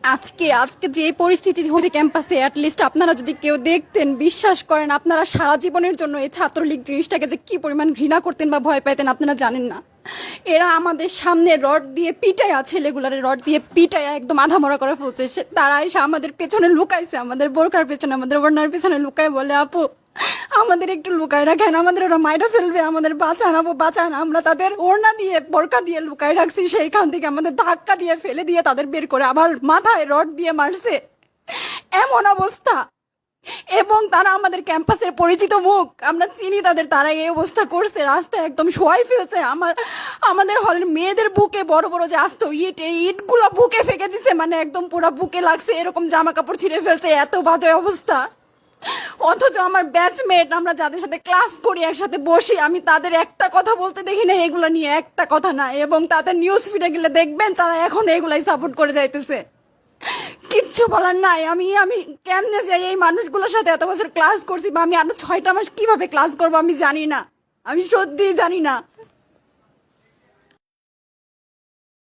আজকে আজকে যে পরিস্থিতি হচ্ছে ক্যাম্পাসে, অ্যাটলিস্ট আপনারা যদি কেউ দেখতেন, বিশ্বাস করেন আপনারা সারা জীবনের জন্য এই ছাত্রলীগ জিনিসটাকে যে কি পরিমাণ ঘৃণা করতেন বা ভয় পাইতেন আপনারা জানেন না। এরা আমাদের সামনে রড দিয়ে পিটায়া, ছেলেগুলারে রড দিয়ে পিটায়া একদম আধা মরা করে ফেলছে। তারা এসে আমাদের পেছনে লুকাইছে, আমাদের বোরকার পেছনে, আমাদের ওড়নার পেছনে লুকায় বলে, আপু আমাদের একটু লুকায় রাখেন, আমাদের ওরা মাইরা ফেলবে, আমাদের বাঁচান আপু বাঁচান। আমরা তাদের ওড়না দিয়ে বোরকা দিয়ে লুকায় রাখছি, সেইখান থেকে আমাদের ধাক্কা দিয়ে ফেলে দিয়ে তাদের বের করে আবার মাথায় রড দিয়ে মারছে, এমন অবস্থা। এবং তারা আমাদের ক্যাম্পাসের পরিচিত মুখ, আমরা চিনি তাদের, তারা এই অবস্থা করছে, রাস্তায় একদম শোয়াই ফেলছে। আমাদের হলের মেয়েদের বুকে বড় বড় যে আসতো ইট, এই ইটগুলো বুকে ফেঁকে দিছে, মানে একদম পুরো বুকে লাগছে, এরকম জামা কাপড় ছিঁড়ে ফেলছে, এত বাজে অবস্থা। অথচ আমার ব্যাচমেট, আমরা যাদের সাথে ক্লাস করি একসাথে বসি, আমি তাদের একটা কথা বলতে দেখি না এগুলো নিয়ে, একটা কথা না। এবং তাদের নিউজ ফিডে গেলে দেখবেন তারা এখন এগুলাই সাপোর্ট করে যাইতেছে। কিচ্ছু বলার নাই। আমি আমি কেমনে যাই এই মানুষগুলোর সাথে, এত বছর ক্লাস করছি, বা আমি আরো 6টা মাস কিভাবে ক্লাস করবো আমি জানি না, আমি সত্যিই জানি না।